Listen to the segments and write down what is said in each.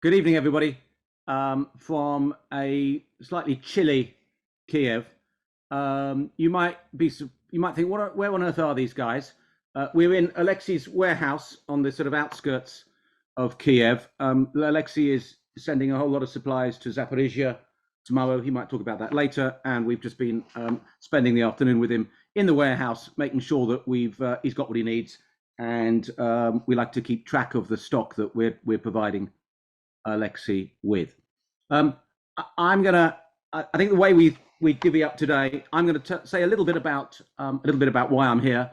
Good evening, everybody, from a slightly chilly Kiev. You might think, where on earth are these guys? We're in Alexey's warehouse on the sort of outskirts of Kiev. Alexey is sending a whole lot of supplies to Zaporizhia tomorrow. He might talk about that later. And we've just been spending the afternoon with him in the warehouse, making sure that he's got what he needs, and we like to keep track of the stock that we're providing Alexey with. I think the way we divvy up today, I'm going to say a little bit about why I'm here.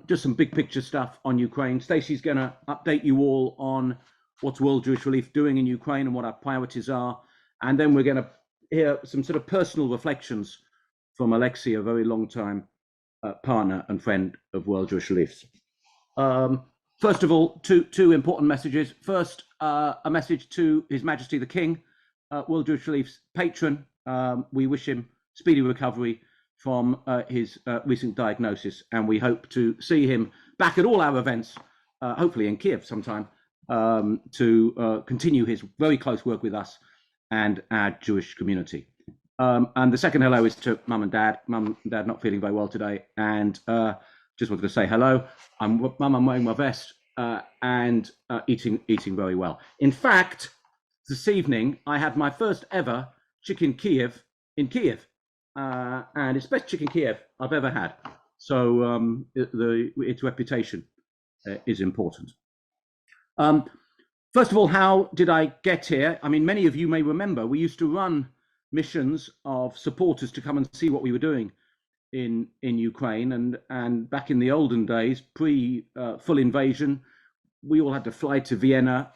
Just some big picture stuff on Ukraine. Stacey's going to update you all on what's World Jewish Relief doing in Ukraine and what our priorities are, and then we're going to hear some sort of personal reflections from Alexey, a very long time partner and friend of World Jewish Relief. First of all, two important messages. First, a message to His Majesty the King, World Jewish Relief's patron. We wish him speedy recovery from his recent diagnosis, and we hope to see him back at all our events, hopefully in Kiev sometime, to continue his very close work with us and our Jewish community. And the second hello is to Mum and Dad. Mum and Dad not feeling very well today, and just wanted to say hello. I'm wearing my vest and eating very well. In fact, this evening I had my first ever chicken Kiev in Kiev, and it's the best chicken Kiev I've ever had. So its reputation is important. First of all, how did I get here? I mean, many of you may remember we used to run missions of supporters to come and see what we were doing in Ukraine, and back in the olden days, pre full invasion, we all had to fly to Vienna,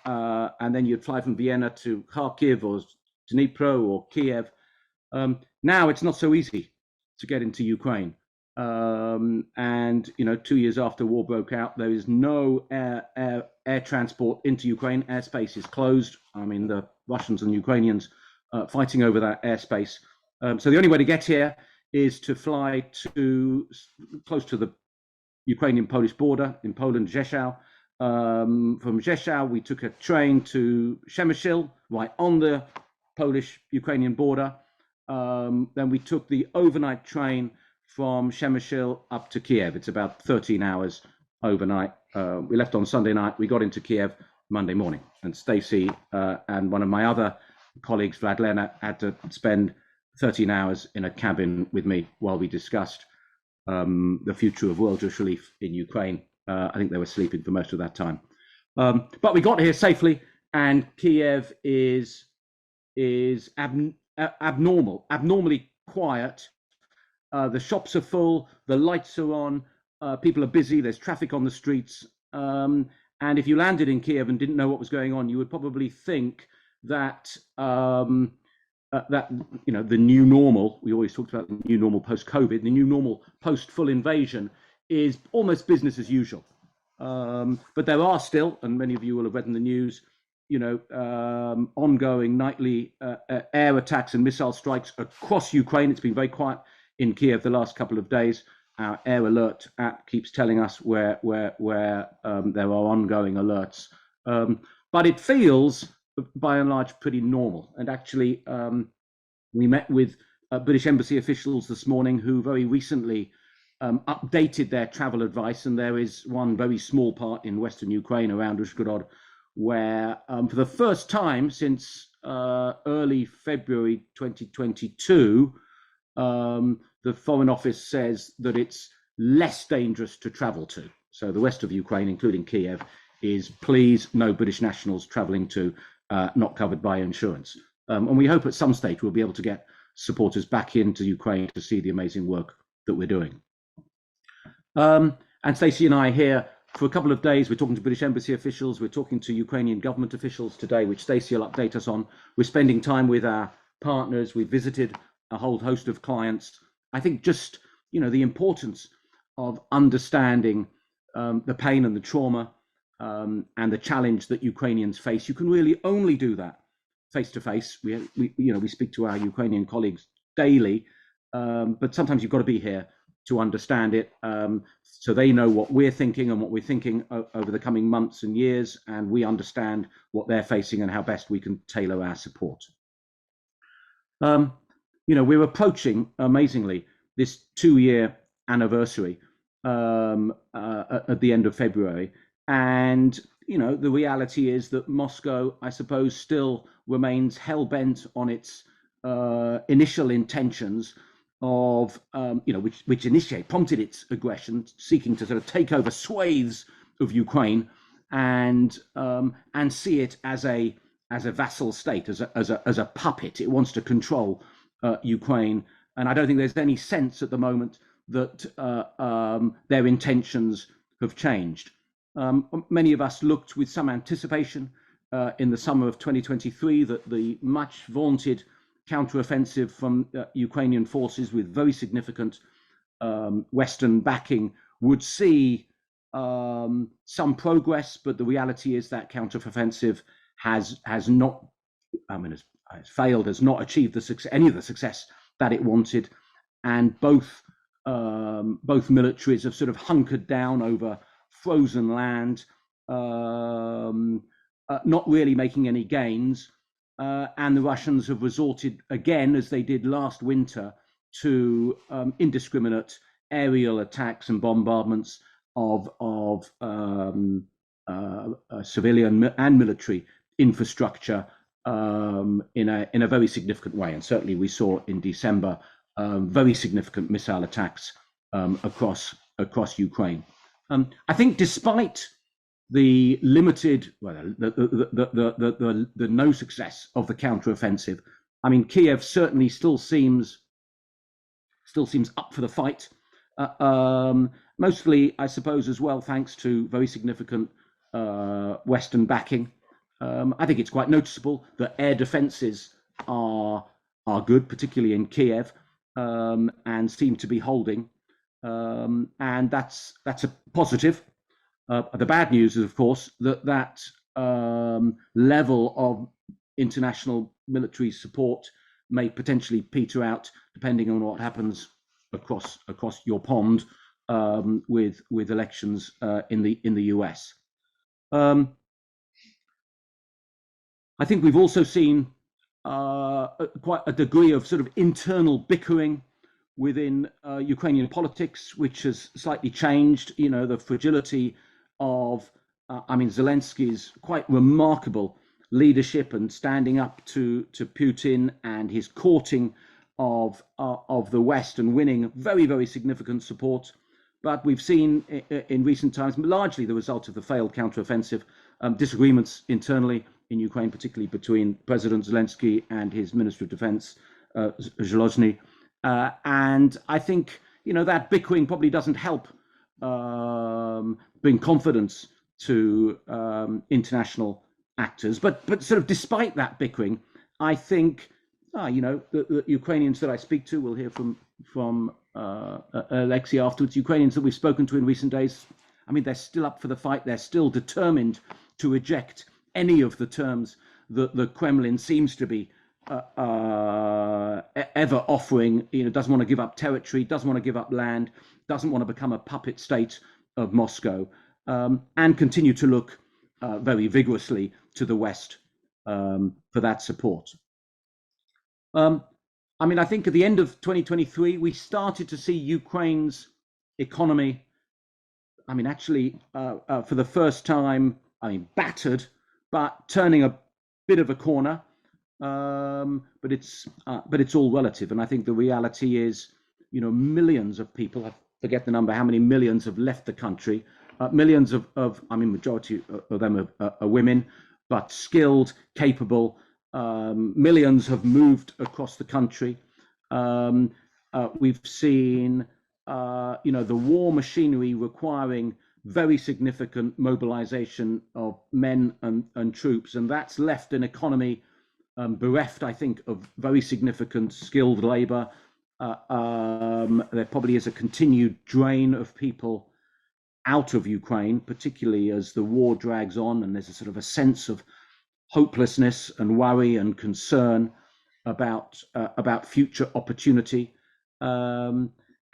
and then you'd fly from Vienna to Kharkiv or Dnipro or Kiev. Now it's not so easy to get into Ukraine, and 2 years after war broke out, there is no air transport into Ukraine. Airspace is closed. I mean, the Russians and Ukrainians fighting over that airspace. So the only way to get here is to fly to close to the Ukrainian-Polish border in Poland, Rzeszów. From Rzeszów, we took a train to Przemyśl, right on the Polish-Ukrainian border. Then we took the overnight train from Przemyśl up to Kiev. It's about 13 hours overnight. We left on Sunday night. We got into Kiev Monday morning. And Stacey and one of my other colleagues, Vlad Lena, had to spend 13 hours in a cabin with me while we discussed the future of World Jewish Relief in Ukraine. I think they were sleeping for most of that time. But we got here safely, and Kiev is abnormally quiet. The shops are full, the lights are on, people are busy, there's traffic on the streets. And if you landed in Kiev and didn't know what was going on, you would probably think that the new normal, we always talked about the new normal post-COVID, the new normal post-full invasion is almost business as usual. But there are still, and many of you will have read in the news, ongoing nightly air attacks and missile strikes across Ukraine. It's been very quiet in Kiev the last couple of days. Our Air Alert app keeps telling us where there are ongoing alerts. But it feels, by and large, pretty normal. And actually, we met with British Embassy officials this morning who very recently updated their travel advice. And there is one very small part in Western Ukraine around Uzhhorod where for the first time since early February 2022, the Foreign Office says that it's less dangerous to travel to. So the west of Ukraine, including Kiev, is please no British nationals traveling to not covered by insurance. And we hope at some stage we'll be able to get supporters back into Ukraine to see the amazing work that we're doing. And Stacey and I here for a couple of days. We're talking to British Embassy officials. We're talking to Ukrainian government officials today, which Stacey will update us on. We're spending time with our partners. We visited a whole host of clients. I think just, the importance of understanding the pain and the trauma and the challenge that Ukrainians face. You can really only do that face to face. We speak to our Ukrainian colleagues daily, but sometimes you've got to be here to understand it, so they know what we're thinking and what we're thinking over the coming months and years, and we understand what they're facing and how best we can tailor our support. We're approaching, amazingly, this 2-year anniversary at the end of February, and the reality is that Moscow, I suppose, still remains hell-bent on its initial intentions of, which prompted its aggression, seeking to sort of take over swathes of Ukraine and see it as a vassal state, as a puppet. It wants to control Ukraine, and I don't think there's any sense at the moment that their intentions have changed. Many of us looked with some anticipation in the summer of 2023 that the much vaunted counteroffensive from Ukrainian forces with very significant Western backing would see some progress, but the reality is that counteroffensive has not, has failed, has not achieved any of the success that it wanted, and both militaries have sort of hunkered down over frozen land, not really making any gains, and the Russians have resorted again, as they did last winter, to indiscriminate aerial attacks and bombardments of civilian and military infrastructure in a very significant way. And certainly we saw in December very significant missile attacks across Ukraine. I think despite the limited, the no success of the counteroffensive, Kiev certainly still seems up for the fight. Mostly, I suppose, as well, thanks to very significant Western backing. I think it's quite noticeable that air defences are good, particularly in Kiev, and seem to be holding, and that's a positive. The bad news is, of course, that level of international military support may potentially peter out, depending on what happens across your pond with elections in the US. I think we've also seen quite a degree of sort of internal bickering within Ukrainian politics, which has slightly changed. The fragility of, Zelensky's quite remarkable leadership and standing up to Putin, and his courting of the West and winning very, very significant support. But we've seen in recent times, largely the result of the failed counteroffensive, disagreements internally in Ukraine, particularly between President Zelensky and his Minister of Defense, Zaluzhny. And I think, that bickering probably doesn't help bring confidence to international actors. But sort of despite that bickering, I think, the Ukrainians that I speak to, we'll hear from Alexey afterwards, Ukrainians that we've spoken to in recent days, they're still up for the fight. They're still determined to reject any of the terms that the Kremlin seems to be ever offering. Doesn't want to give up territory, doesn't want to give up land, doesn't want to become a puppet state of Moscow, and continue to look very vigorously to the West for that support. I think at the end of 2023, we started to see Ukraine's economy, actually for the first time, battered, but turning a bit of a corner. But it's all relative, and I think the reality is, millions of people, I forget the number, how many millions have left the country. Millions of majority of them are women, but skilled, capable. Millions have moved across the country. We've seen, the war machinery requiring very significant mobilization of men and troops, and that's left an economy bereft, I think, of very significant skilled labor. There probably is a continued drain of people out of Ukraine, particularly as the war drags on, and there's a sort of a sense of hopelessness and worry and concern about future opportunity.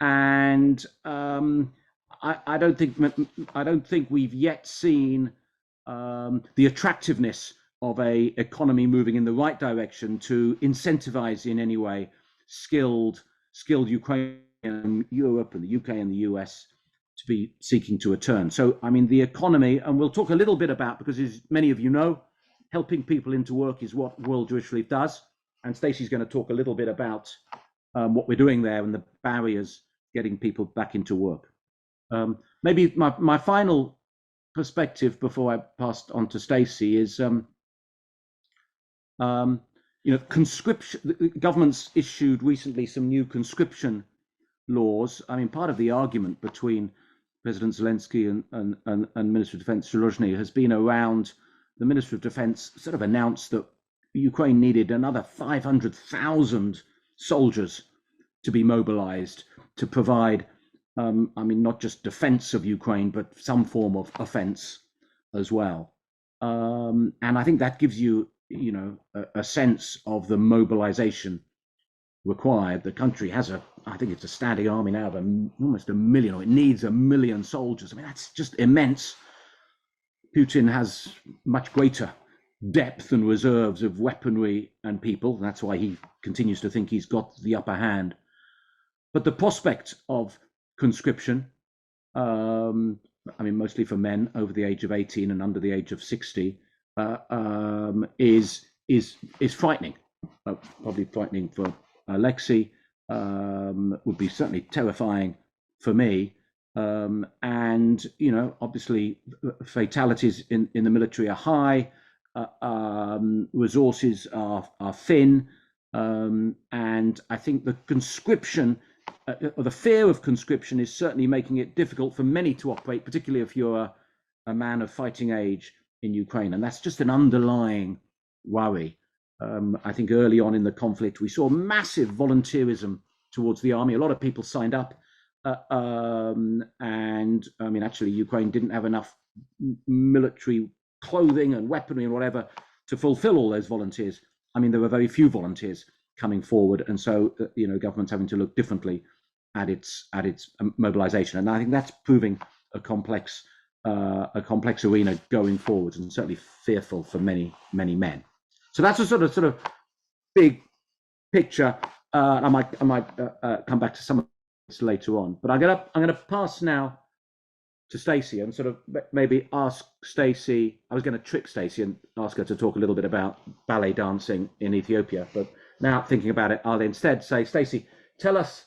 and I don't think we've yet seen the attractiveness of a economy moving in the right direction to incentivize in any way skilled Ukrainian, Europe and the UK and the US to be seeking to return. So I mean the economy, and we'll talk a little bit about, because as many of you know, helping people into work is what World Jewish Relief does, and Stacey's going to talk a little bit about what we're doing there and the barriers getting people back into work. Maybe my final perspective before I pass on to Stacey is, conscription. The government's issued recently some new conscription laws. I mean, part of the argument between President Zelensky and Minister of Defense Zaluzhny has been around the Minister of Defense sort of announced that Ukraine needed another 500,000 soldiers to be mobilized to provide, not just defense of Ukraine, but some form of offense as well. And I think that gives you, a sense of the mobilization required. The country has I think it's a standing army now of almost 1 million, or it needs 1 million soldiers. I mean, that's just immense. Putin has much greater depth and reserves of weaponry and people. That's why he continues to think he's got the upper hand. But the prospect of conscription, mostly for men over the age of 18 and under the age of 60, is frightening. Probably frightening for Alexey, would be certainly terrifying for me. And obviously fatalities in the military are high, resources are thin, and I think the conscription, or the fear of conscription, is certainly making it difficult for many to operate, particularly if you're a man of fighting age in Ukraine, and that's just an underlying worry. I think early on in the conflict, we saw massive volunteerism towards the army. A lot of people signed up, and actually Ukraine didn't have enough military clothing and weaponry and whatever to fulfill all those volunteers. I mean, there were very few volunteers coming forward, and so government's having to look differently at its mobilization, and I think that's proving a complex arena going forwards, and certainly fearful for many men. So that's a sort of big picture. I might come back to some of this later on, but I'm gonna pass now to Stacey and sort of maybe ask Stacey. I was going to trick Stacey and ask her to talk a little bit about ballet dancing in Ethiopia, but now thinking about it, I'll instead say, Stacey, tell us,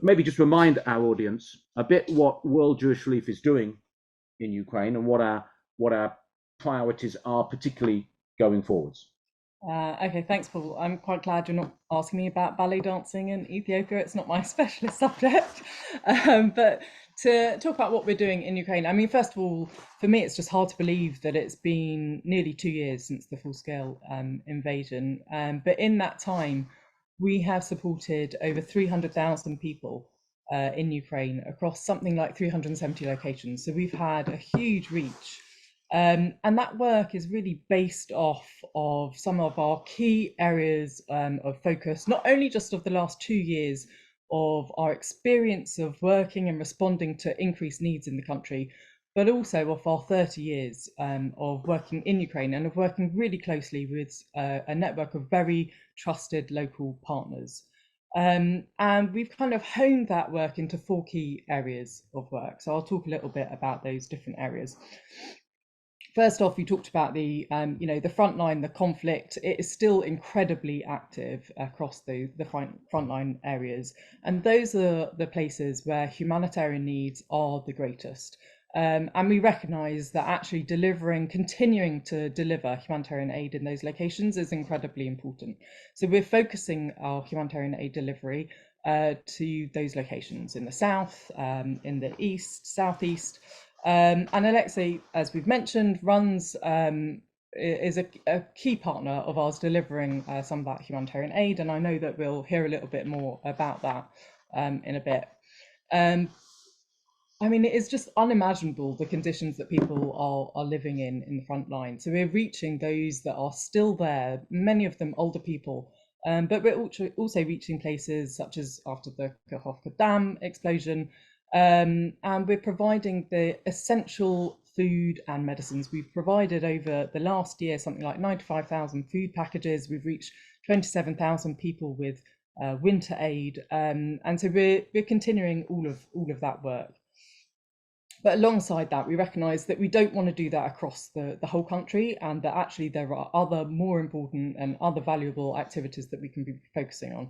maybe just remind our audience a bit what World Jewish Relief is doing in Ukraine and what our priorities are, particularly going forwards. Okay, thanks, Paul. I'm quite glad you're not asking me about ballet dancing in Ethiopia. It's not my specialist subject. But to talk about what we're doing in Ukraine, I mean, first of all, for me, it's just hard to believe that it's been nearly 2 years since the full-scale invasion. But in that time, we have supported over 300,000 people in Ukraine across something like 370 locations. So we've had a huge reach. And that work is really based off of some of our key areas of focus, not only just of the last 2 years of our experience of working and responding to increased needs in the country, but also of our 30 years of working in Ukraine and of working really closely with a network of very trusted local partners. And we've kind of honed that work into 4 key areas of work. So I'll talk a little bit about those different areas. First off, you talked about the front line, the conflict. It is still incredibly active across the frontline areas, and those are the places where humanitarian needs are the greatest. And we recognise that actually continuing to deliver humanitarian aid in those locations is incredibly important. So we're focusing our humanitarian aid delivery to those locations in the south, in the east, southeast. And Alexey, as we've mentioned, is a key partner of ours delivering some of that humanitarian aid, and I know that we'll hear a little bit more about that in a bit. I mean, it is just unimaginable the conditions that people are living in the front line. So we're reaching those that are still there, many of them older people, But we're also reaching places such as after the Kakhovka Dam explosion, and we're providing the essential food and medicines. We've provided over the last year something like 95,000 food packages. We've reached 27,000 people with winter aid, and so we're continuing all of that work. But alongside that, we recognise that we don't want to do that across the whole country, and that actually there are other more important and other valuable activities that we can be focusing on.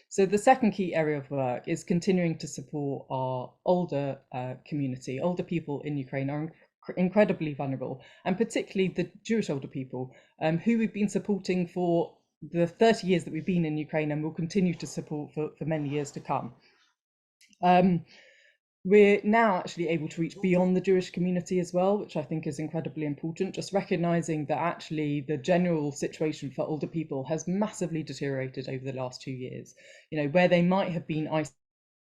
So the second key area of work is continuing to support our older community. Older people in Ukraine are incredibly vulnerable, and particularly the Jewish older people, who we've been supporting for the 30 years that we've been in Ukraine and will continue to support for many years to come. We're now actually able to reach beyond the Jewish community as well, which I think is incredibly important, just recognizing that actually the general situation for older people has massively deteriorated over the last 2 years. You know, where they might have been isolated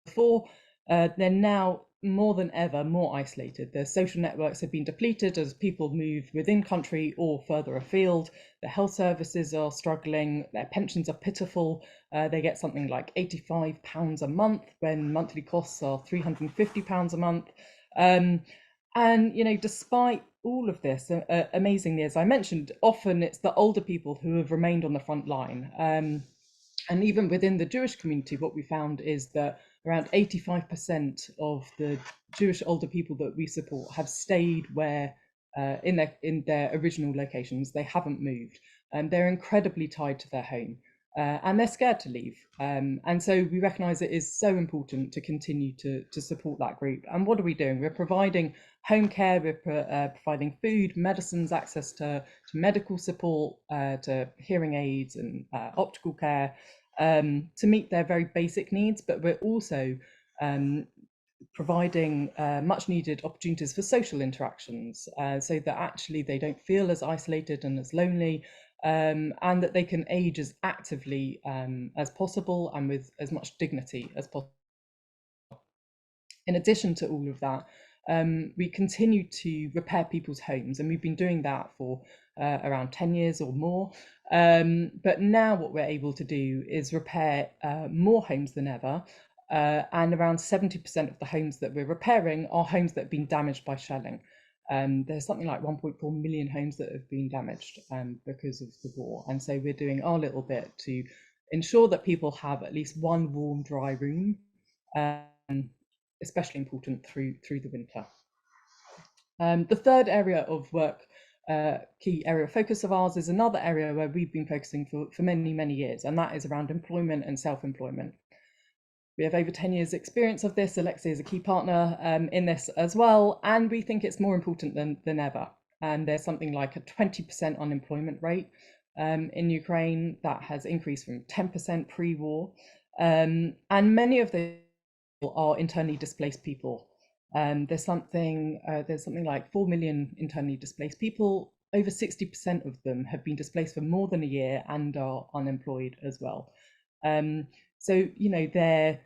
before, they're now more than ever more isolated. Their social networks have been depleted as people move within country or further afield. The health services are struggling, their pensions are pitiful. They get something like £85 a month when monthly costs are £350 a month. And, you know, despite all of this, amazingly, as I mentioned, often it's the older people who have remained on the front line. And even within the Jewish community, what we found is that around 85% of the Jewish older people that we support have stayed where in their original locations. They haven't moved, and they're incredibly tied to their home, and they're scared to leave. And so we recognise it is so important to continue to support that group. And what are we doing? We're providing home care, we're providing food, medicines, access to medical support, to hearing aids and optical care, to meet their very basic needs, but we're also providing much needed opportunities for social interactions, so that actually they don't feel as isolated and as lonely, and that they can age as actively as possible and with as much dignity as possible. In addition to all of that, we continue to repair people's homes, and we've been doing that for around 10 years or more. But now what we're able to do is repair more homes than ever. And around 70% of the homes that we're repairing are homes that have been damaged by shelling. There's something like 1.4 million homes that have been damaged because of the war. And so we're doing our little bit to ensure that people have at least one warm, dry room, especially important through the winter. The third area of work, key area of focus of ours, is another area where we've been focusing for many, many years, and that is around employment and self-employment. We have over 10 years experience of this. Alexey is a key partner in this as well, and we think it's more important than ever. And there's something like a 20% unemployment rate in Ukraine that has increased from 10% pre-war, and many of the are internally displaced people. There's something like 4 million internally displaced people. Over 60% of them have been displaced for more than a year and are unemployed as well. So, you know, their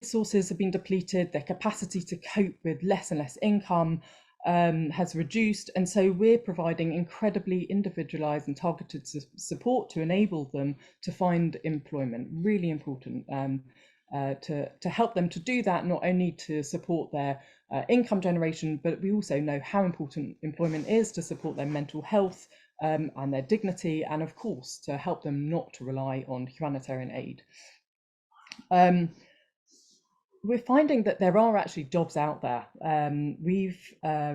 resources have been depleted, their capacity to cope with less and less income has reduced, and so we're providing incredibly individualized and targeted support to enable them to find employment. Really important to help them to do that, not only to support their income generation, but we also know how important employment is to support their mental health and their dignity, and of course to help them not to rely on humanitarian aid. We're finding that there are actually jobs out there. We've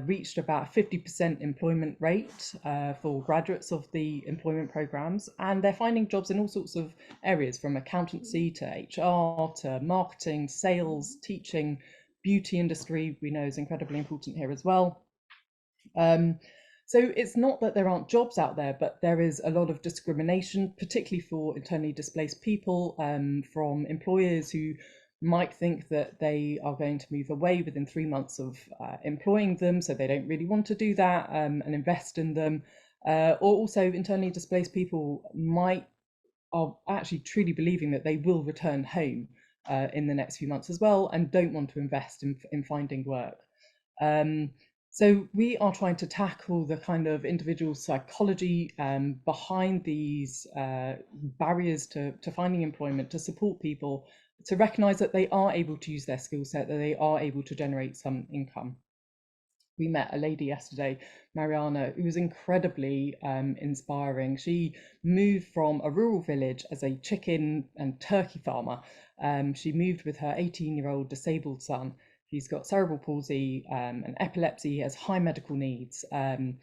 reached about a 50% employment rate for graduates of the employment programs, and they're finding jobs in all sorts of areas, from accountancy to HR to marketing, sales, teaching, beauty industry, we know is incredibly important here as well. So it's not that there aren't jobs out there, but there is a lot of discrimination, particularly for internally displaced people, from employers who might think that they are going to move away within 3 months of employing them, so they don't really want to do that and invest in them. Or also internally displaced people are actually truly believing that they will return home in the next few months as well, and don't want to invest in finding work. So we are trying to tackle the kind of individual psychology behind these barriers to finding employment, to support people, to recognise that they are able to use their skill set, that they are able to generate some income. We met a lady yesterday, Mariana, who was incredibly inspiring. She moved from a rural village as a chicken and turkey farmer. She moved with her 18-year-old disabled son. He's got cerebral palsy and epilepsy, he has high medical needs, and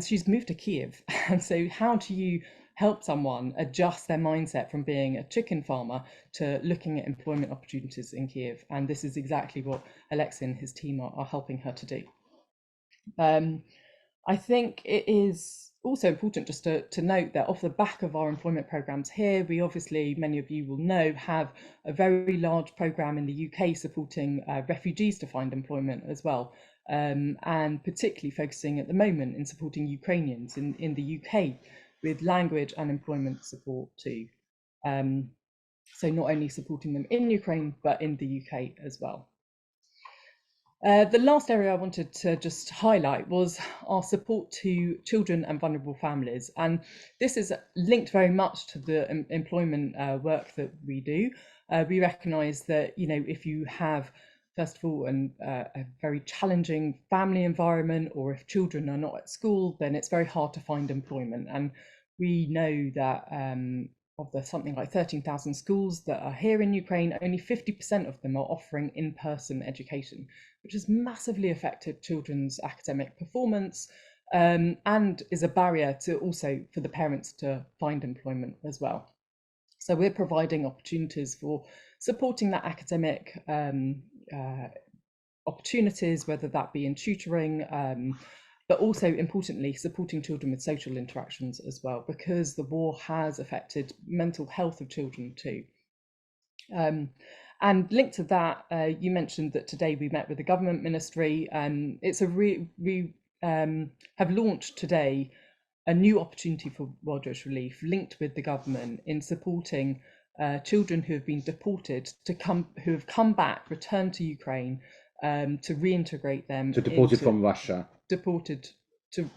she's moved to Kiev. And so how do you help someone adjust their mindset from being a chicken farmer to looking at employment opportunities in Kiev? And this is exactly what Alexey and his team are helping her to do. I think it is also important just to note that off the back of our employment programs here, we obviously, many of you will know, have a very large program in the UK supporting refugees to find employment as well, and particularly focusing at the moment in supporting Ukrainians in the UK with language and employment support too. So not only supporting them in Ukraine, but in the UK as well. The last area I wanted to just highlight was our support to children and vulnerable families. And this is linked very much to the employment work that we do. We recognise that, if you have, first of all, a very challenging family environment, or if children are not at school, then it's very hard to find employment. And we know that of the something like 13,000 schools that are here in Ukraine, only 50% of them are offering in-person education, which has massively affected children's academic performance and is a barrier to also for the parents to find employment as well. So we're providing opportunities for supporting that academic opportunities, whether that be in tutoring, but also importantly supporting children with social interactions as well, because the war has affected mental health of children too. And linked to that, you mentioned that today we met with the government ministry. It's we have launched today a new opportunity for World Jewish Relief linked with the government in supporting children who have been deported who have come back, returned to Ukraine, to reintegrate them. Deported from Russia. Deported to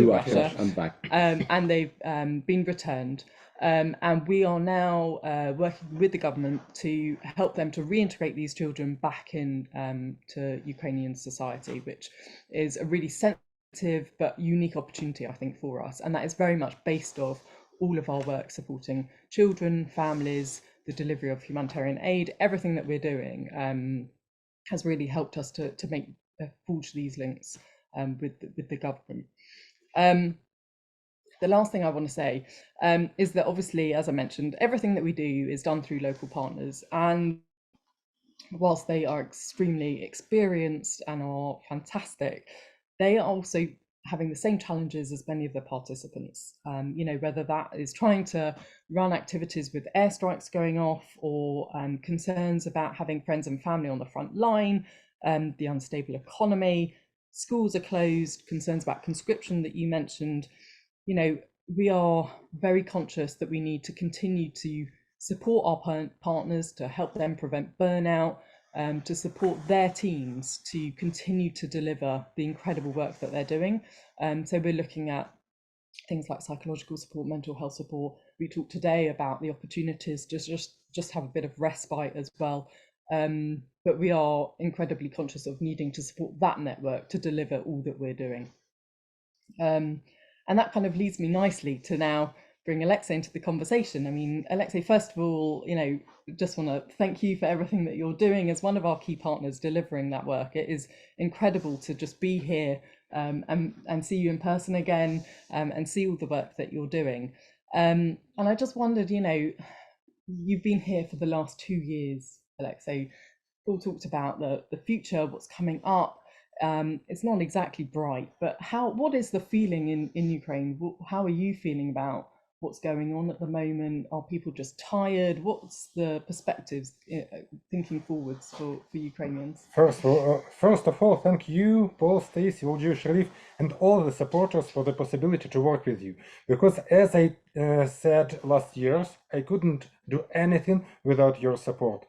Russia and back. And they've been returned. And we are now working with the government to help them to reintegrate these children back in to Ukrainian society, which is a really sensitive but unique opportunity, I think, for us. And that is very much based off all of our work supporting children, families, the delivery of humanitarian aid. Everything that we're doing has really helped us to forge these links with the government. The last thing I want to say is that obviously, as I mentioned, everything that we do is done through local partners, and whilst they are extremely experienced and are fantastic, they are also having the same challenges as many of the participants, whether that is trying to run activities with airstrikes going off, or concerns about having friends and family on the front line, the unstable economy, schools are closed, concerns about conscription that you mentioned. We are very conscious that we need to continue to support our partners, to help them prevent burnout, to support their teams to continue to deliver the incredible work that they're doing. So we're looking at things like psychological support, mental health support. We talked today about the opportunities to just have a bit of respite as well. But we are incredibly conscious of needing to support that network to deliver all that we're doing. And that kind of leads me nicely to now bring Alexey into the conversation. I mean, Alexey, first of all, just want to thank you for everything that you're doing as one of our key partners delivering that work. It is incredible to just be here and see you in person again, and see all the work that you're doing. And I just wondered, you've been here for the last 2 years, Alexey. Paul talked about the future, what's coming up. It's not exactly bright, but what is the feeling in Ukraine? How are you feeling about what's going on at the moment? Are people just tired? What's the perspectives thinking forwards for Ukrainians? First of all, thank you, Paul, Stacey, World Jewish Relief, and all the supporters for the possibility to work with you. Because as I said last year, I couldn't do anything without your support.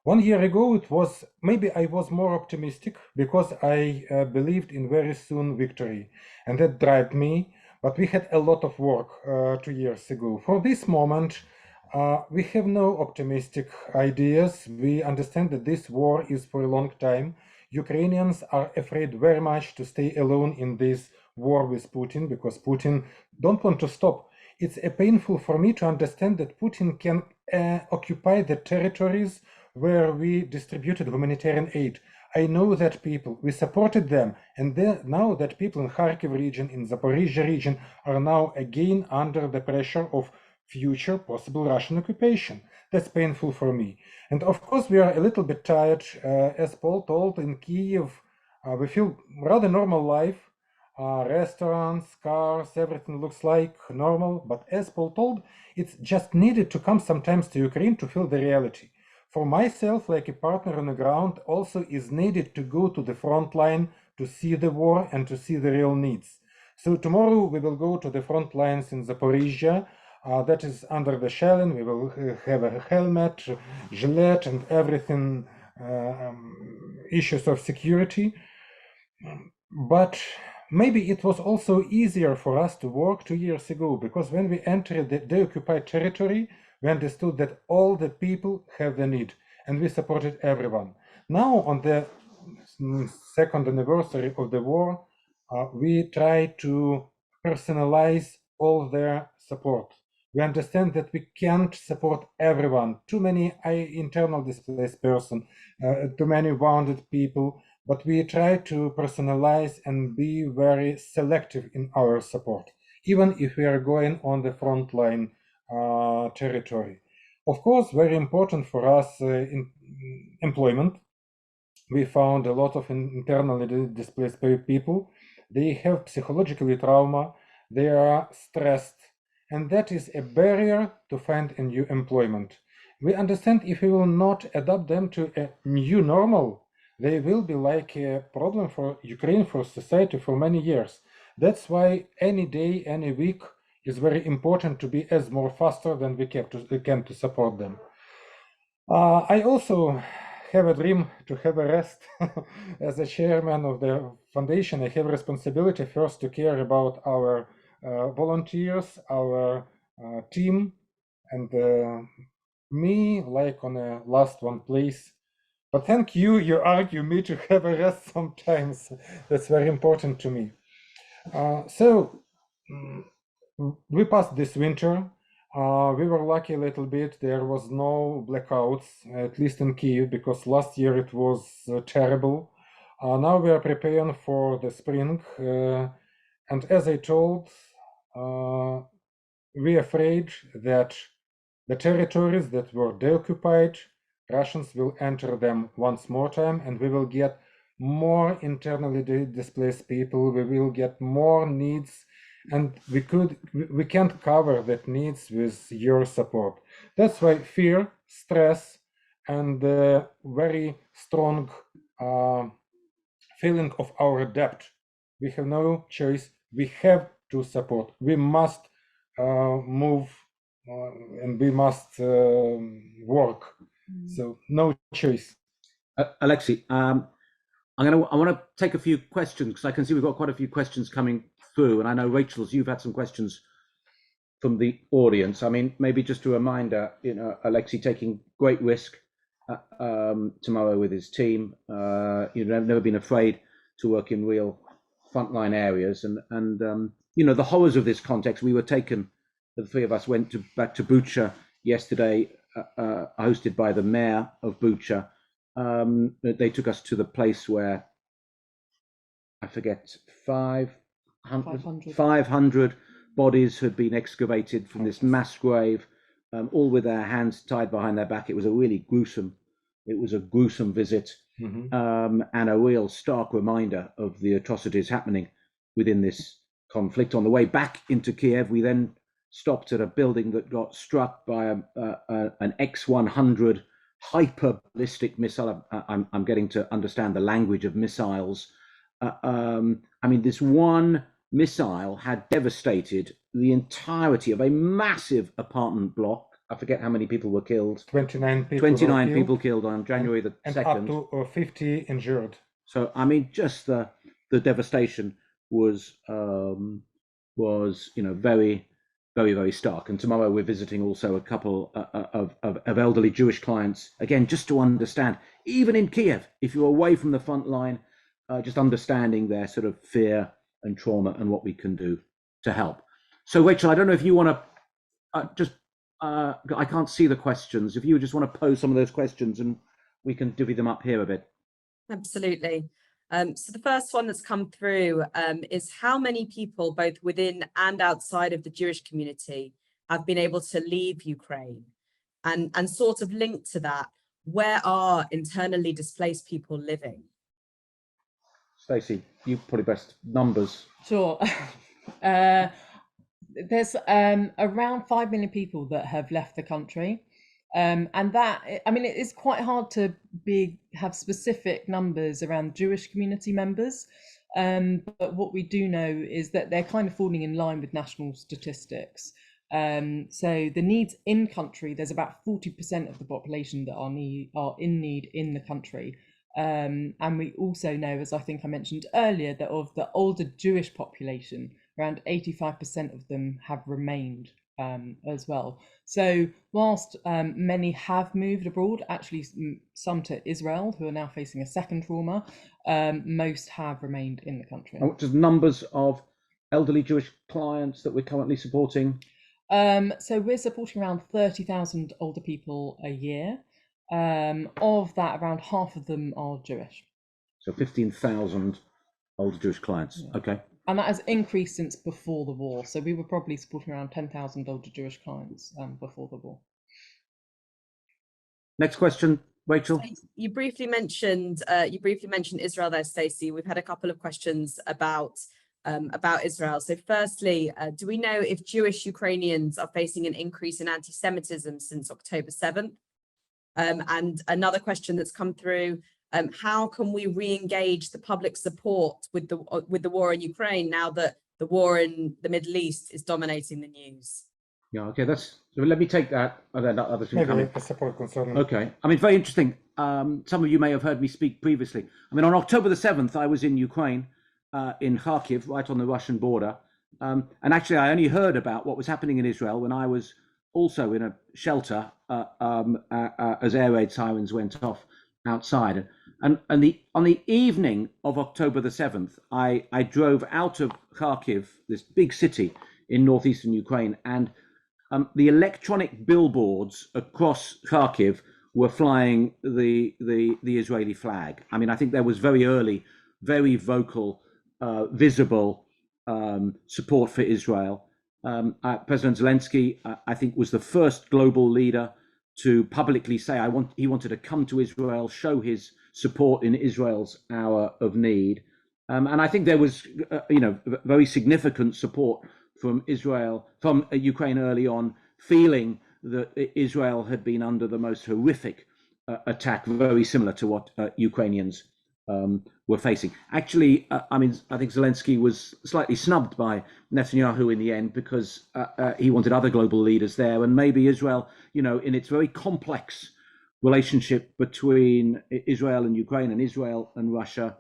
1 year ago, it was maybe I was more optimistic because I believed in very soon victory, and that drove me. But we had a lot of work 2 years ago. For this moment, we have no optimistic ideas. We understand that this war is for a long time. Ukrainians are afraid very much to stay alone in this war with Putin because Putin don't want to stop. It's painful for me to understand that Putin can occupy the territories where we distributed humanitarian aid. I know that people, we supported them, and now that people in Kharkiv region, in Zaporizhia region, are now again under the pressure of future possible Russian occupation. That's painful for me. And of course, we are a little bit tired. As Paul told, in Kyiv, we feel rather normal life. Restaurants, cars, everything looks like normal. But as Paul told, it's just needed to come sometimes to Ukraine to feel the reality. For myself, like a partner on the ground, also is needed to go to the front line to see the war and to see the real needs. So tomorrow we will go to the front lines in Zaporizhia. That is under the shelling. We will have a helmet, gilet, and everything, issues of security. But maybe it was also easier for us to work 2 years ago, because when we entered the occupied territory, we understood that all the people have the need, and we supported everyone. Now, on the second anniversary of the war, we try to personalize all their support. We understand that we can't support everyone. Too many internal displaced person, too many wounded people, but we try to personalize and be very selective in our support, even if we are going on the front line territory. Of course, very important for us in employment. We found a lot of internally displaced people. They have psychological trauma, they are stressed, and that is a barrier to find a new employment. We understand if we will not adapt them to a new normal, they will be like a problem for Ukraine, for society for many years. That's why any day, any week is very important to be as more faster than we can to support them. I also have a dream to have a rest. As a chairman of the foundation, I have responsibility first to care about our volunteers, our team, and me, like on a last one place. But thank you, you argue me to have a rest sometimes. That's very important to me. We passed this winter. We were lucky a little bit. There was no blackouts, at least in Kyiv, because last year it was terrible. Now we are preparing for the spring. And as I told, we're afraid that the territories that were deoccupied, Russians will enter them once more time, and we will get more internally displaced people. We will get more needs, and we can't cover that needs with your support. That's why fear, stress, and very strong feeling of our debt. We have no choice. We have to support. We must move and we must work. So no choice. Alexey, I want to take a few questions because I can see we've got quite a few questions coming through, and I know Rachel's, you've had some questions from the audience. I mean, maybe just a reminder, Alexey taking great risk tomorrow with his team. I've never been afraid to work in real frontline areas, and the horrors of this context. We were taken, the three of us went back to Bucha yesterday, hosted by the mayor of Bucha. They took us to the place where, I forget, 500 bodies had been excavated from this mass grave, all with their hands tied behind their back. It was a gruesome visit, and a real stark reminder of the atrocities happening within this conflict. On the way back into Kiev, we then stopped at a building that got struck by an X-100 hyper ballistic missile. I'm getting to understand the language of missiles. This one missile had devastated the entirety of a massive apartment block I forget how many people were killed. 29 people. 29 people killed on January the 2nd. And up to 50 injured. So I mean, just the devastation was very, very, very stark. And tomorrow we're visiting also a couple of elderly Jewish clients, again, just to understand, even in Kiev, if you're away from the front line, just understanding their sort of fear and trauma and what we can do to help. So Rachel, I don't know if you want to I can't see the questions. If you just want to pose some of those questions and we can divvy them up here a bit. Absolutely. So the first one that's come through is how many people, both within and outside of the Jewish community, have been able to leave Ukraine? And sort of linked to that, where are internally displaced people living? Stacey, you probably best numbers. Sure. There's around 5 million people that have left the country. And that, I mean, it is quite hard to have specific numbers around Jewish community members. But what we do know is that they're kind of falling in line with national statistics. So the needs in country, there's about 40% of the population that are in need in the country. And we also know, as I think I mentioned earlier, that of the older Jewish population, around 85% of them have remained as well. So whilst many have moved abroad, actually some to Israel, who are now facing a second trauma, most have remained in the country. And what are the numbers of elderly Jewish clients that we're currently supporting? So we're supporting around 30,000 older people a year. Of that, around half of them are Jewish. So 15,000 older Jewish clients. Yeah. Okay. And that has increased since before the war. So we were probably supporting around 10,000 older Jewish clients before the war. Next question, Rachel. You briefly mentioned Israel there, Stacey. We've had a couple of questions about Israel. So firstly, do we know if Jewish Ukrainians are facing an increase in anti-Semitism since October 7th? And another question that's come through, how can we re-engage the public support with the war in Ukraine now that the war in the Middle East is dominating the news? Yeah, okay, so let me take that, and then others can come in. Okay, I mean, very interesting. Some of you may have heard me speak previously. I mean, on October the 7th, I was in Ukraine, in Kharkiv, right on the Russian border. And actually, I only heard about what was happening in Israel when I was also in a shelter as air raid sirens went off outside. And on the evening of October the 7th, I drove out of Kharkiv, this big city in northeastern Ukraine, and the electronic billboards across Kharkiv were flying the Israeli flag. I mean, I think there was very early, very vocal, visible support for Israel. President Zelensky, I think, was the first global leader to publicly say he wanted to come to Israel, show his support in Israel's hour of need. And I think there was, very significant support from Ukraine early on, feeling that Israel had been under the most horrific attack, very similar to what Ukrainians were facing. Actually, I think Zelensky was slightly snubbed by Netanyahu in the end because he wanted other global leaders there, and maybe Israel, in its very complex relationship between Israel and Ukraine and Israel and Russia,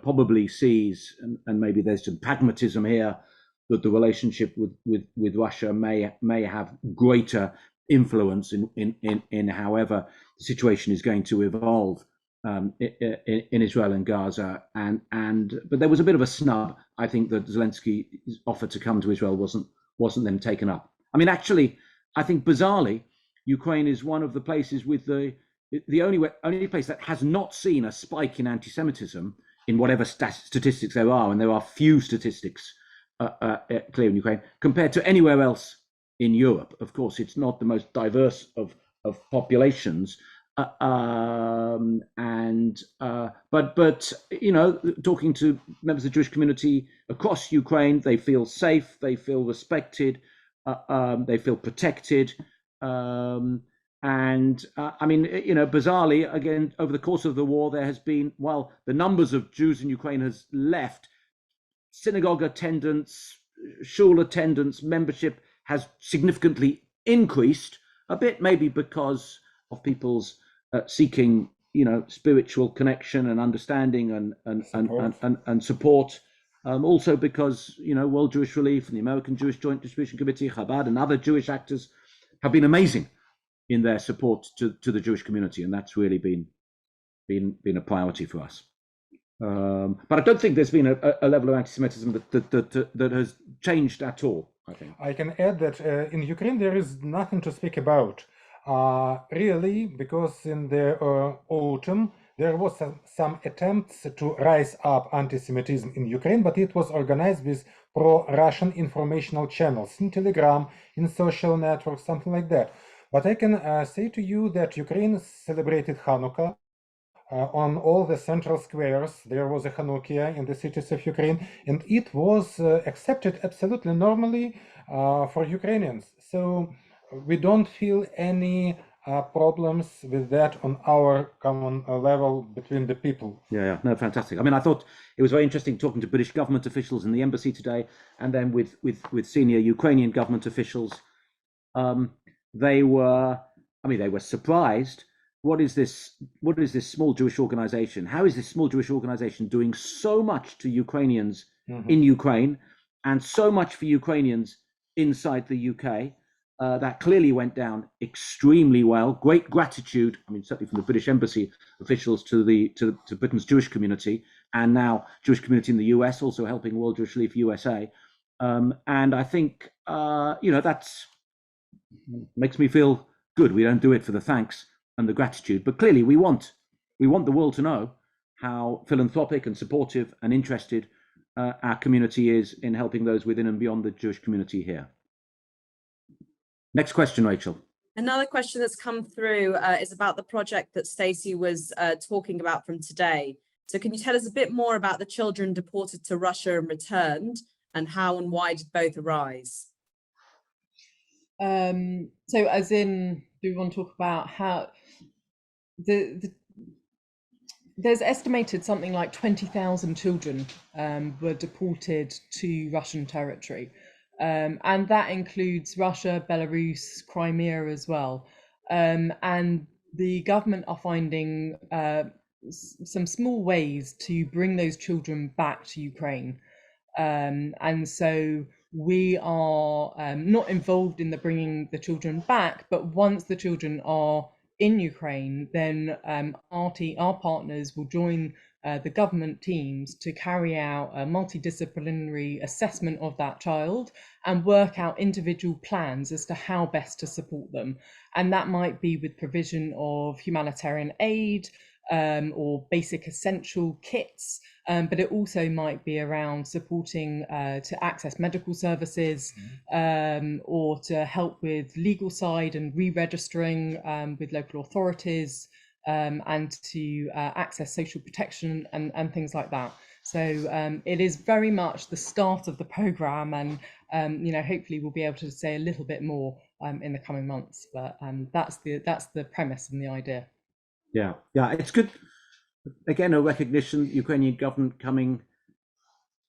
probably sees, and maybe there's some pragmatism here, that the relationship with Russia may have greater influence in however the situation is going to evolve in Israel and Gaza, but there was a bit of a snub. I think that Zelensky's offer to come to Israel wasn't then taken up. I mean, actually, I think bizarrely, Ukraine is one of the places with the only place that has not seen a spike in anti-Semitism in whatever statistics there are, and there are few statistics clear in Ukraine compared to anywhere else in Europe. Of course, it's not the most diverse of populations. But talking to members of the Jewish community across Ukraine, they feel safe, they feel respected, they feel protected, bizarrely, again, over the course of the war, there has been, while the numbers of Jews in Ukraine has left, synagogue attendance, shul attendance, membership has significantly increased. a bit maybe because of people's seeking, spiritual connection and understanding and support. Also because, World Jewish Relief and the American Jewish Joint Distribution Committee, Chabad, and other Jewish actors have been amazing in their support to the Jewish community, and that's really been a priority for us. But I don't think there's been a level of anti-Semitism that has changed at all, I think. I can add that in Ukraine there is nothing to speak about, really, because in the autumn there was some attempts to rise up anti-Semitism in Ukraine, but it was organized with pro-Russian informational channels in Telegram, in social networks, something like that. But I can say to you that Ukraine celebrated Hanukkah. On all the central squares, there was a Hanukkah in the cities of Ukraine, and it was accepted absolutely normally for Ukrainians. So we don't feel any problems with that on our common level between the people. Yeah, no, fantastic. I mean, I thought it was very interesting talking to British government officials in the embassy today, and then with senior Ukrainian government officials. They were surprised. What is this small Jewish organization? How is this small Jewish organization doing so much to Ukrainians in Ukraine and so much for Ukrainians inside the UK? That clearly went down extremely well. Great gratitude. I mean, certainly from the British embassy officials to Britain's Jewish community, and now Jewish community in the US, also helping World Jewish Relief USA. And I think that's makes me feel good. We don't do it for the thanks and the gratitude, but clearly we want the world to know how philanthropic and supportive and interested our community is in helping those within and beyond the Jewish community here. Next question, Rachel. Another question that's come through is about the project that Stacey was talking about from today. So can you tell us a bit more about the children deported to Russia and returned, and how and why did both arise? So as in, do we want to talk about how there's estimated something like 20,000 children were deported to Russian territory, and that includes Russia, Belarus, Crimea as well. And the government are finding some small ways to bring those children back to Ukraine. And so we are not involved in the bringing the children back, but once the children are in Ukraine, then our partners will join the government teams to carry out a multidisciplinary assessment of that child and work out individual plans as to how best to support them. And that might be with provision of humanitarian aid, or basic essential kits, but it also might be around supporting to access medical services, or to help with legal side and re-registering with local authorities, and to access social protection and things like that. So it is very much the start of the programme, and hopefully we'll be able to say a little bit more in the coming months. But that's the premise and the idea. Yeah, it's good. Again, a recognition, Ukrainian government coming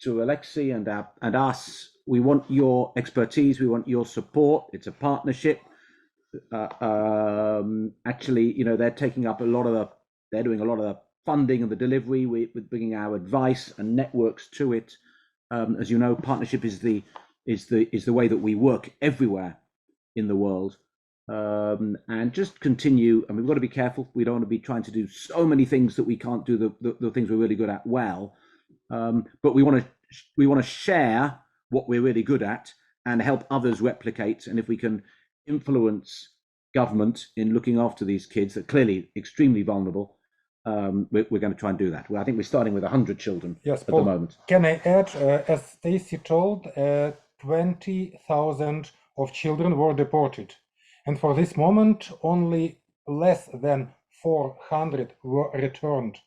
to Alexey and us. We want your expertise. We want your support. It's a partnership. Actually, they're taking up they're doing a lot of the funding and the delivery with bringing our advice and networks to it. As you know, partnership is the way that we work everywhere in the world. And just continue, and we've got to be careful. We don't want to be trying to do so many things that we can't do the things we're really good at well. But we want to share what we're really good at and help others replicate. And if we can influence government in looking after these kids that are clearly extremely vulnerable, we're going to try and do that. Well, I think we're starting with 100 children at Paul, the moment. Can I add, as Stacey told, 20,000 of children were deported. And for this moment, only less than 400 were returned.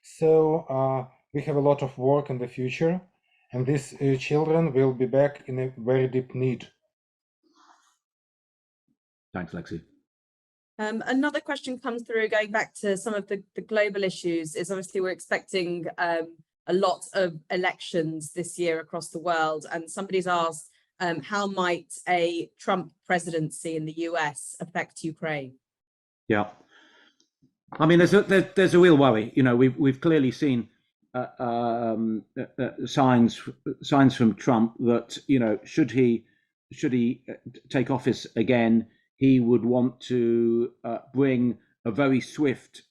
So we have a lot of work in the future, and these children will be back in a very deep need. Thanks, Alexey. Another question comes through, going back to some of the global issues, is obviously we're expecting a lot of elections this year across the world. And somebody's asked, how might a Trump presidency in the US affect Ukraine? Yeah, I mean, there's a real worry. You know, we've clearly seen signs from Trump that, you know, should he take office again, he would want to bring a very swift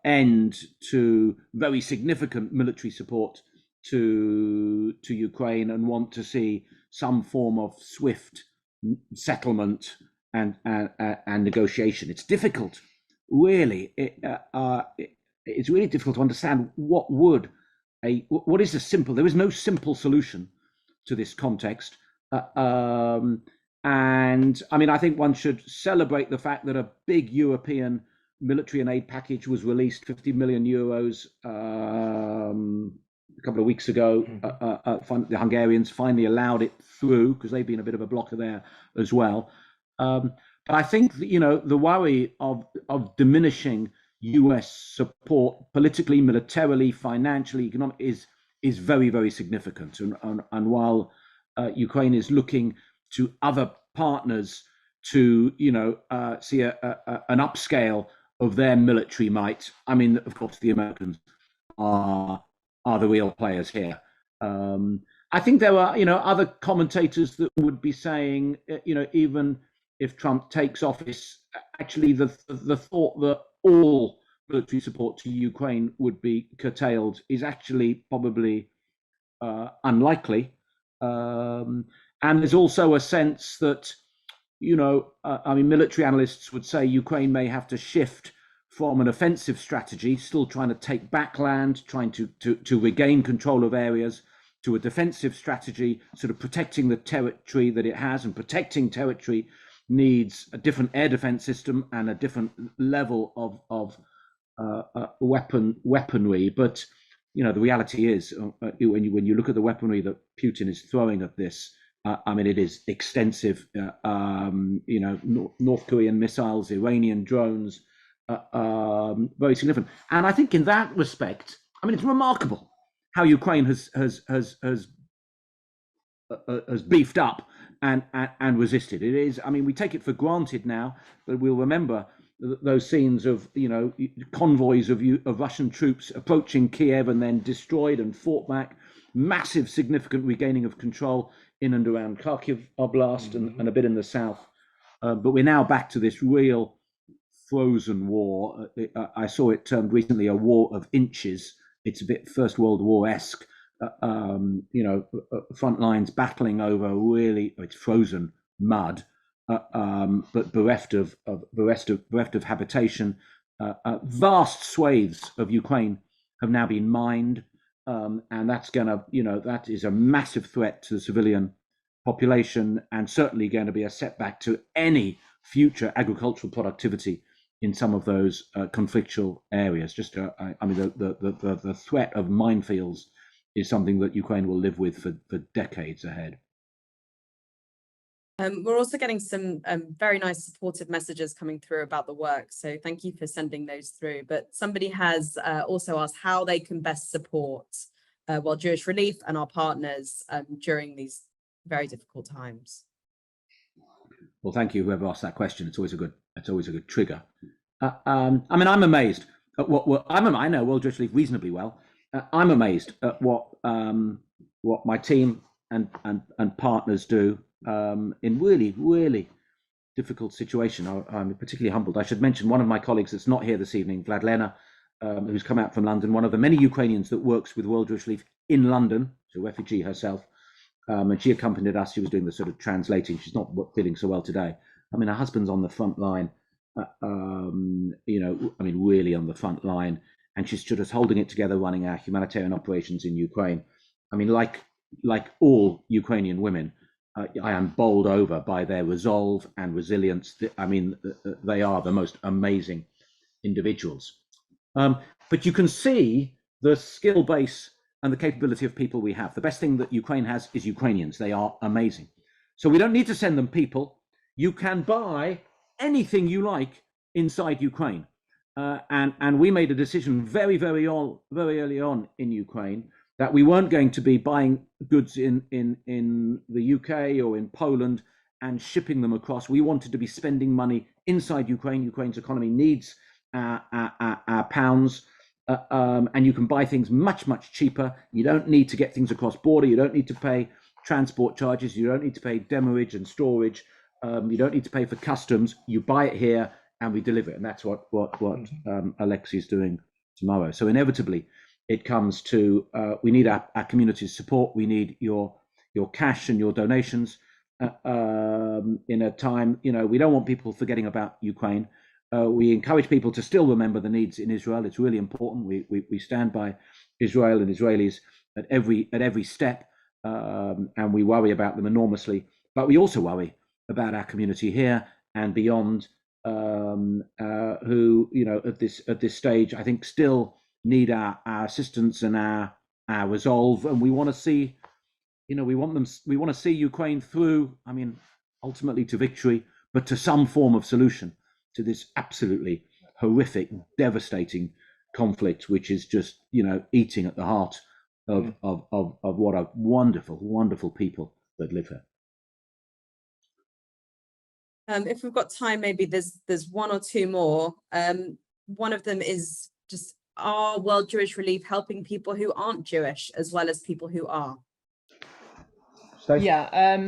end to very significant military support to Ukraine, and want to see some form of swift settlement and negotiation. It's difficult, really. It's really difficult to understand what is a simple. There is no simple solution to this context. And I mean, I think one should celebrate the fact that a big European military and aid package was released, 50 million euros, a couple of weeks ago. The Hungarians finally allowed it through, because they've been a bit of a blocker there as well. But I think that, you know, the worry of diminishing US support politically, militarily, financially, economic is very, very significant. And while Ukraine is looking to other partners to, you know, see an upscale of their military might, I mean, of course, the Americans are the real players here. I think there are, you know, other commentators that would be saying, you know, even if Trump takes office, actually the thought that all military support to Ukraine would be curtailed is actually probably unlikely. And there's also a sense that, you know, I mean, military analysts would say Ukraine may have to shift from an offensive strategy, still trying to take back land, trying to regain control of areas, to a defensive strategy, sort of protecting the territory that it has. And protecting territory needs a different air defense system and a different level of weaponry. But, you know, the reality is, when you look at the weaponry that Putin is throwing at this, I mean, it is extensive. You know, North Korean missiles, Iranian drones, very significant. And I think in that respect, I mean, it's remarkable how Ukraine has beefed up and resisted. It is, I mean, we take it for granted now, but we'll remember those scenes of, you know, convoys of Russian troops approaching Kiev and then destroyed and fought back. Massive, significant regaining of control in and around Kharkiv Oblast and a bit in the south. But we're now back to this real frozen war. I saw it termed recently a war of inches. It's a bit First World War-esque. You know, front lines battling over really, it's frozen mud, but bereft of habitation. Vast swathes of Ukraine have now been mined, and that's going to, you know, that is a massive threat to the civilian population, and certainly going to be a setback to any future agricultural productivity in some of those conflictual areas. Just, I mean, the threat of minefields is something that Ukraine will live with for decades ahead. We're also getting some very nice supportive messages coming through about the work. So thank you for sending those through. But somebody has also asked how they can best support World Jewish Relief and our partners during these very difficult times. Well, thank you, whoever asked that question. It's always a good trigger. I mean, I'm amazed at what I know World Jewish Relief reasonably well. I'm amazed at what my team and partners do in really difficult situation. I'm particularly humbled. I should mention one of my colleagues that's not here this evening, Vlad Lena, who's come out from London, one of the many Ukrainians that works with World Jewish Relief in London, she's a refugee herself, and she accompanied us. She was doing the sort of translating. She's not feeling so well today. I mean, her husband's on the front line, you know, I mean, really on the front line, and she's just holding it together, running our humanitarian operations in Ukraine. I mean, like all Ukrainian women, I am bowled over by their resolve and resilience. I mean, they are the most amazing individuals. But you can see the skill base and the capability of people we have. The best thing that Ukraine has is Ukrainians. They are amazing. So we don't need to send them people. You can buy anything you like inside Ukraine. And we made a decision very early on in Ukraine that we weren't going to be buying goods in the UK or in Poland and shipping them across. We wanted to be spending money inside Ukraine. Ukraine's economy needs our pounds, and you can buy things much, much cheaper. You don't need to get things across border. You don't need to pay transport charges. You don't need to pay demurrage and storage. You don't need to pay for customs. You buy it here and we deliver it. And that's what Alexey is doing tomorrow. So inevitably, it comes to we need our community's support. We need your cash and your donations in a time, we don't want people forgetting about Ukraine. We encourage people to still remember the needs in Israel. It's really important. We stand by Israel and Israelis at every step, and we worry about them enormously. But we also worry about our community here and beyond, who at this stage I think still need our assistance and our resolve, and we want to see, we want to see Ukraine through. I mean, ultimately to victory, but to some form of solution to this absolutely horrific, devastating conflict, which is just eating at the heart of what a wonderful, wonderful people that live here. If we've got time, maybe there's one or two more. One of them is just, are World Jewish Relief helping people who aren't Jewish as well as people who are? Stacey? Yeah,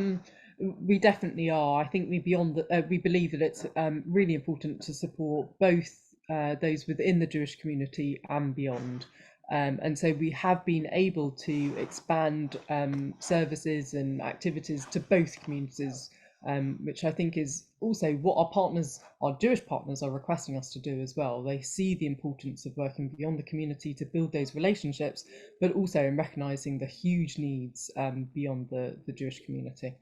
we definitely are. I think we believe that it's really important to support both those within the Jewish community and beyond. And so we have been able to expand services and activities to both communities, which I think is also what our Jewish partners are requesting us to do as well. They see the importance of working beyond the community to build those relationships, but also in recognizing the huge needs beyond the Jewish community.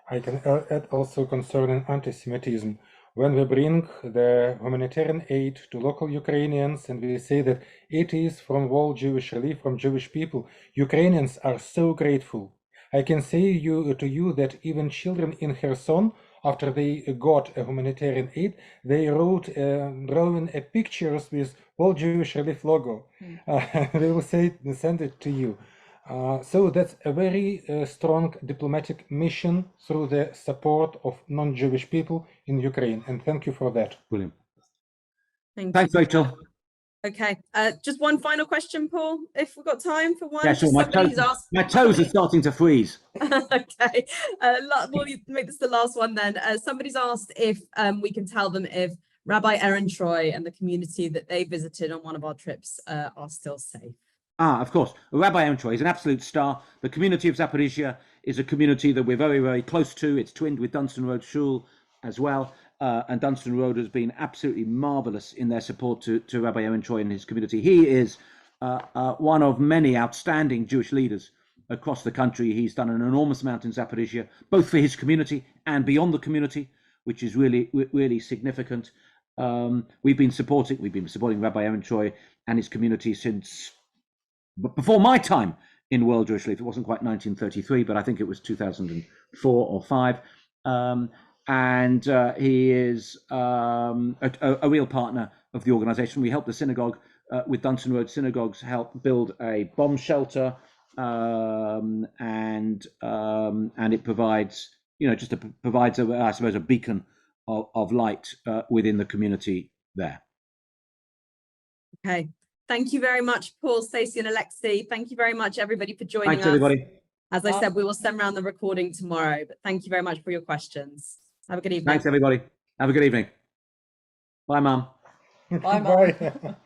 I can add also concerning anti-Semitism. When we bring the humanitarian aid to local Ukrainians and we say that it is from World Jewish Relief, from Jewish people, Ukrainians are so grateful. I can say to you that even children in Kherson, after they got a humanitarian aid, they wrote drawing pictures with World Jewish Relief logo. They will send it to you. So that's a very strong diplomatic mission through the support of non-Jewish people in Ukraine, and thank you for that. Brilliant. Thanks, Rachel. Okay, just one final question, Paul, if we've got time for one. Yeah, sure. My toes are starting to freeze. Okay, we'll make this the last one then. Somebody's asked if we can tell them if Rabbi Eran Troy and the community that they visited on one of our trips are still safe. Of course. Rabbi Eran Troy is an absolute star. The community of Zaporizhia is a community that we're very, very close to. It's twinned with Dunstan Road Shul as well. And Dunstan Road has been absolutely marvelous in their support to Rabbi Eran Troy and his community. He is one of many outstanding Jewish leaders across the country. He's done an enormous amount in Zaporizhia, both for his community and beyond the community, which is really, really significant. We've been supporting Rabbi Eran Troy and his community since before my time in World Jewish Relief. It wasn't quite 1933, but I think it was 2004 or 5. And he is a real partner of the organization. We helped the synagogue with Dunstan Road Synagogues help build a bomb shelter, and it provides, provides a beacon of light within the community there. Okay, thank you very much, Paul, Stacey, and Alexey. Thank you very much, everybody, for joining us. Thanks, everybody. As I said, we will send around the recording tomorrow, but thank you very much for your questions. Have a good evening. Thanks, everybody. Have a good evening. Bye, Mum. Bye, Mum. Bye.